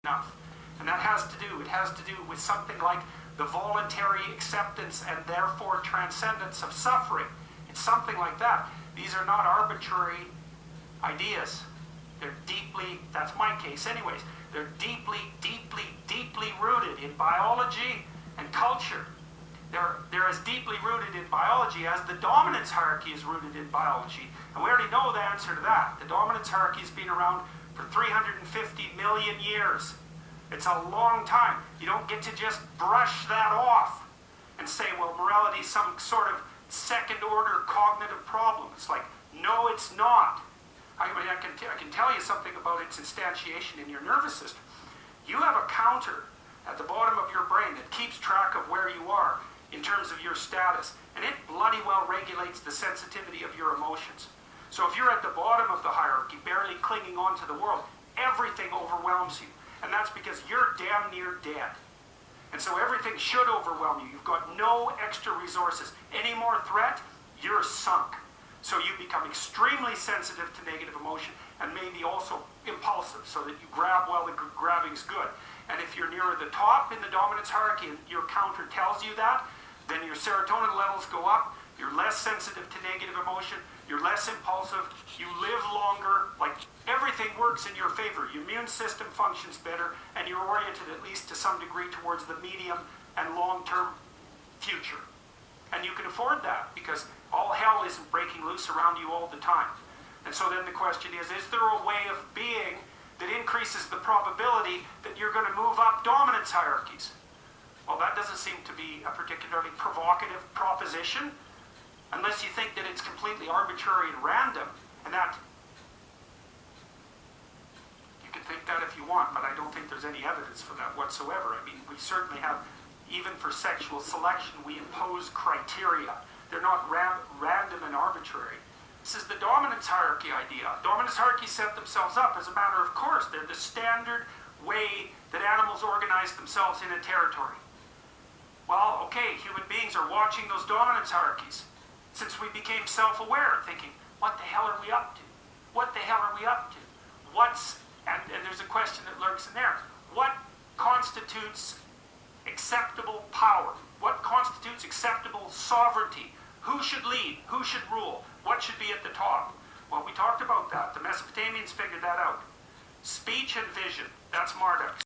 enough. And that has to do with something like the voluntary acceptance and therefore transcendence of suffering. It's something like that. These are not arbitrary ideas. They're deeply, that's my case anyways, they're deeply, deeply, deeply rooted in biology and culture. They're as deeply rooted in biology as the dominance hierarchy is rooted in biology. And we already know the answer to that. The dominance hierarchy has been around for 350 million years. It's a long time. You don't get to just brush that off and say, well, morality is some sort of second-order cognitive problem. It's like, no, it's not. I can tell you something about its instantiation in your nervous system. You have a counter at the bottom of your brain that keeps track of where you are in terms of your status, and it bloody well regulates the sensitivity of your emotions. So if you're at the bottom of the hierarchy, barely clinging on to the world, everything overwhelms you. And that's because you're damn near dead. And so everything should overwhelm you. You've got no extra resources. Any more threat, you're sunk. So you become extremely sensitive to negative emotion and maybe also impulsive, so that you grab while the grabbing's good. And if you're nearer the top in the dominance hierarchy and your counter tells you that, then your serotonin levels go up, you're less sensitive to negative emotion, you're less impulsive, you live longer, like everything works in your favor. Your immune system functions better, and you're oriented at least to some degree towards the medium and long-term future. And you can afford that because all hell isn't breaking loose around you all the time. And so then the question is there a way of being that increases the probability that you're going to move up dominance hierarchies? Well, that doesn't seem to be a particularly provocative proposition, unless you think that it's completely arbitrary and random, and that you can think that if you want, but I don't think there's any evidence for that whatsoever. I mean, we certainly have, even for sexual selection, we impose criteria. They're not random and arbitrary. This is the dominance hierarchy idea. Dominance hierarchies set themselves up as a matter of course. They're the standard way that animals organize themselves in a territory. Well, okay, human beings are watching those dominance hierarchies since we became self-aware, thinking, what the hell are we up to? What the hell are we up to? And there's a question that lurks in there. What constitutes acceptable power? What constitutes acceptable sovereignty? Who should lead? Who should rule? What should be at the top? Well, we talked about that. The Mesopotamians figured that out. Speech and vision, that's Marduk.